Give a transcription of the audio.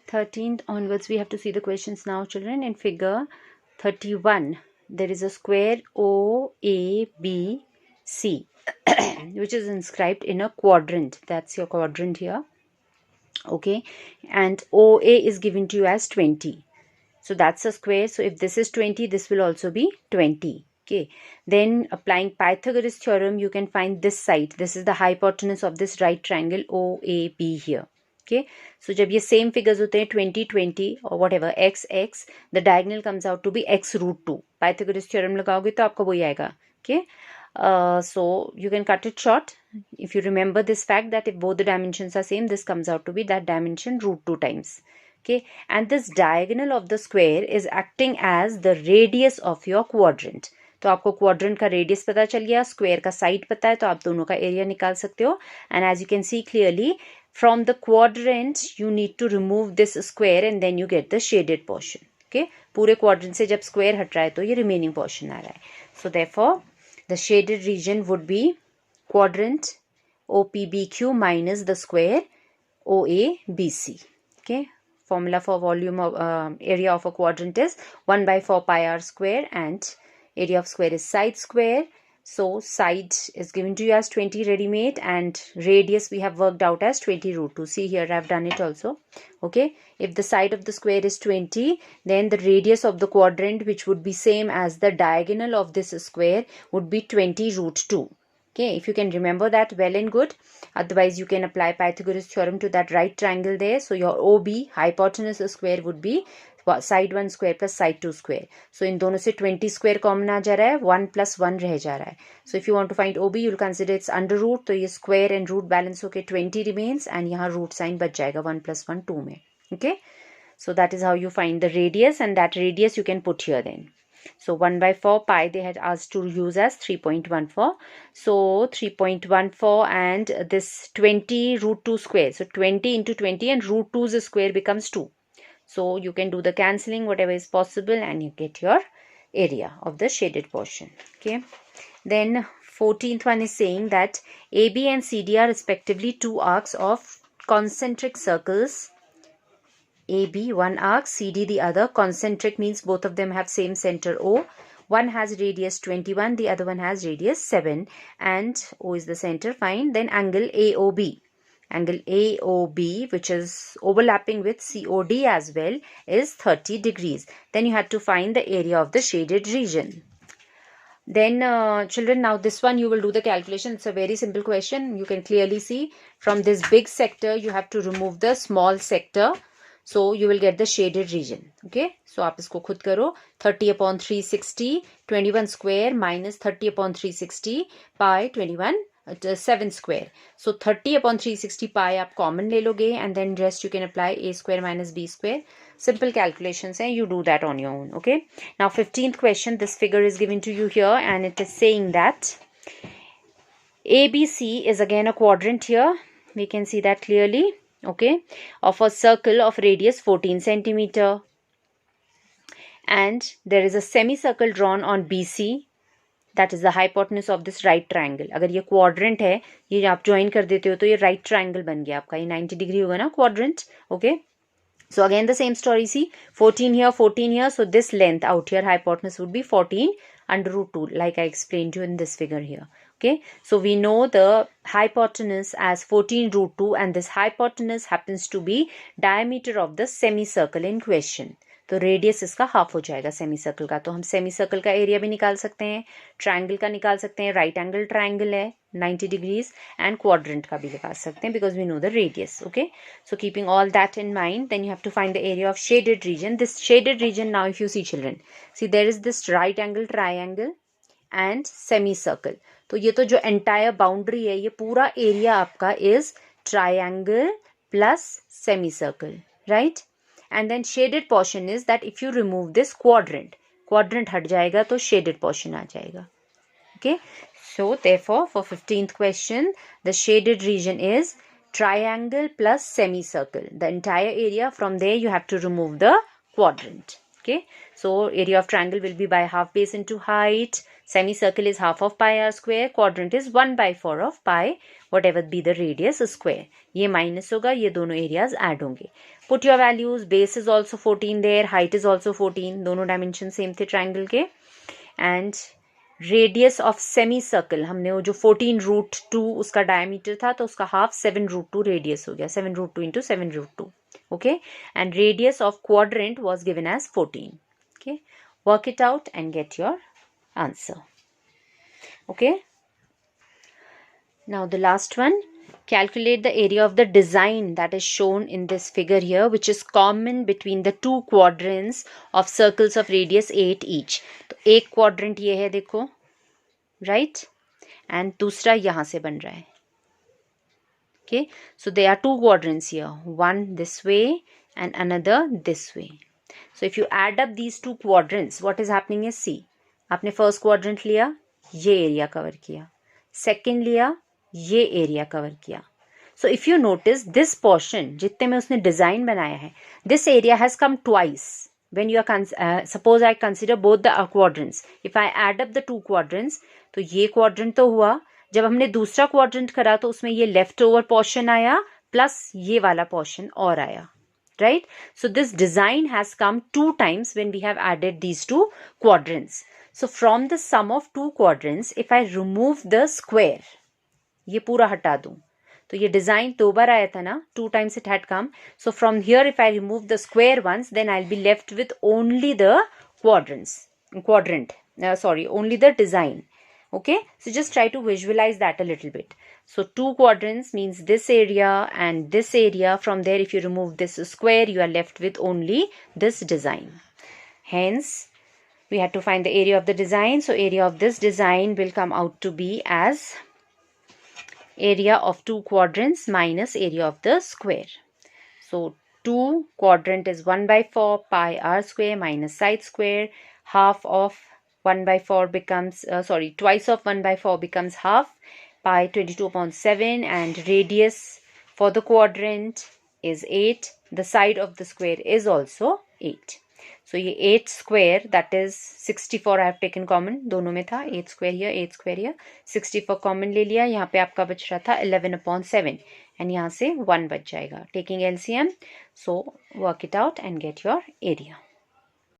13th onwards we have to see the questions now, children. In figure 31 there is a square OABC which is inscribed in a quadrant. That's your quadrant here. Okay, and OA is given to you as 20. So that's a square. So if this is 20, this will also be 20. Okay, then applying Pythagoras theorem, you can find this side. This is the hypotenuse of this right triangle OAB here. Okay, so जब ये same figures होते हैं 20, 20 or whatever x, the diagonal comes out to be x root 2. Pythagoras theorem लगाओगे तो आपको वही आएगा. Okay, so you can cut it short. If you remember this fact that if both the dimensions are same, this comes out to be that dimension root 2 times. Okay, and this diagonal of the square is acting as the radius of your quadrant. तो आपको quadrant का radius पता चल गया, square का side पता है, तो आप दोनों का area निकाल सकते हो. And as you can see clearly, from the quadrant you need to remove this square and then you get the shaded portion. Okay, पूरे quadrant से जब square हट रहा है तो ये remaining portion आ रहा है. So therefore, the shaded region would be quadrant OPBQ minus the square OABC. Okay. Formula for volume of area of a quadrant is 1 by 4 pi r square and area of square is side square. So side is given to you as 20 ready made and radius we have worked out as 20 root 2. See here I have done it also. Okay, if the side of the square is 20, then the radius of the quadrant, which would be same as the diagonal of this square, would be 20 root 2. Okay, if you can remember that, well and good. Otherwise, you can apply Pythagoras theorem to that right triangle there. So your OB, hypotenuse square, would be side 1 square plus side 2 square. So in दोनों से 20 square common आ जा रहा है, 1 plus 1 रह जा रहा है. So if you want to find OB, you'll consider its under root. तो ये square and root balance होके 20 remains and यहाँ root sign बच जाएगा 1 plus 1 2 में. Okay, so that is how you find the radius, and that radius you can put here then. So 1 by 4 pi they had asked to use as 3.14. So 3.14 and this 20 root 2 square. So 20 into 20 and root 2's square becomes 2. So you can do the cancelling, whatever is possible, and you get your area of the shaded portion. Okay. Then 14th one is saying that AB and CD are respectively two arcs of concentric circles. AB one arc, CD the other. Concentric means both of them have same center O. One has radius 21, the other one has radius 7, and O is the center. Fine. Then angle AOB. Angle AOB, which is overlapping with COD as well, is 30 degrees. Then you had to find the area of the shaded region. Then children, now this one you will do the calculation. It's a very simple question. You can clearly see from this big sector you have to remove the small sector. So you will get the shaded region. Okay. So आप इसको खुद करो. 30 upon 360, 21 square minus 30 upon 360 pi 21 7 square. So 30 upon 360 pi आप common ले लोगे and then rest you can apply a square minus b square. Simple calculations and you do that on your own. Okay. Now 15th question, this figure is given to you here and it is saying that ABC is again a quadrant here. We can see that clearly. Okay, of a circle of radius 14 centimeter, and there is a semicircle drawn on BC, that is the hypotenuse of this right triangle. अगर ये quadrant है, ये आप join कर देते हो तो ये right triangle बन गया आपका, ये 90 degree होगा ना quadrant. Okay, so again the same story. See, 14 here, 14 here. So this length out here, hypotenuse would be 14 under root 2, like I explained to you in this figure here. Okay, so we know the hypotenuse as 14 root 2 and this hypotenuse happens to be diameter of the semicircle in question. तो radius इसका half हो जाएगा semicircle का. तो हम semicircle का area भी निकाल सकते हैं, ट्रायंगल का निकाल सकते हैं, राइट एंगल ट्रायंगल है 90 डिग्रीज, एंड क्वाड्रेंट का भी निकाल सकते हैं because we know the radius. Okay, so keeping all that in mind, then you have to find the area of shaded region. This shaded region, now if you see children, see there is this right angle triangle and semicircle. तो ये तो जो entire boundary है, ये पूरा area आपका is triangle plus semicircle, right. And then shaded portion is that if you remove this quadrant हट जाएगा तो shaded portion आ जाएगा. Okay, so therefore for 15th question the shaded region is triangle plus semicircle. The entire area, from there you have to remove the quadrant. Okay, so area of triangle will be by half base into height. Semicircle is half of pi r square. Quadrant is 1/4 of pi whatever be the radius square. ये minus होगा, ये दोनों areas add होंगे. Put your values. Base is also 14 there. Height is also 14. दोनों dimension same थे triangle के. And radius of semi circle हमने वो जो 14√2 उसका डायमीटर था तो उसका हाफ 7√2 रेडियस हो गया. 7√2 into 7√2. Okay, and radius of quadrant was given as 14. Okay, work it out and get your answer. Okay, now the last one, calculate the area of the design that is shown in this figure here, which is common between the two quadrants of circles of radius 8 each. तो एक quadrant ये है देखो, right, and दूसरा यहाँ से बन रहा है. Okay, so there are two quadrants here, one this way and another this way. So if you add up these two quadrants, what is happening is, see, आपने first quadrant लिया, ये area cover किया, second लिया, ये area cover किया. So if you notice this portion जितने में उसने design बनाया है, this area has come twice. When you are suppose I consider both the quadrants. If I add up the two quadrants, तो ये quadrant तो हुआ. जब हमने दूसरा क्वाड्रेंट करा तो उसमें ये लेफ्ट ओवर पोर्शन आया प्लस ये वाला पोर्शन और आया, right. So this design has come 2 times when we have added these two quadrants. So from the sum of two quadrants, if I remove the square, ये पूरा हटा दूं तो ये डिजाइन 2 बार आया था ना, 2 times it had come. So from here if I remove the square ones, then I'll be left with only the only the design. Okay, so just try to visualize that a little bit. So two quadrants means this area and this area. From there, if you remove this square, you are left with only this design. Hence, we had to find the area of the design. So area of this design will come out to be as area of two quadrants minus area of the square. So 2 quadrant is 1/4 pi r square minus side square. Half of 1/4 becomes, twice of 1/4 becomes half, pi 22/7, and radius for the quadrant is 8. The side of the square is also 8. So ये 8 square, that is 64 I have taken common, दोनों में था 8 square here, 8 square here, 64 common ले लिया. यहाँ पे आपका बच रहा था 11/7 and यहाँ से 1 बच जाएगा. Taking LCM, so work it out and get your area.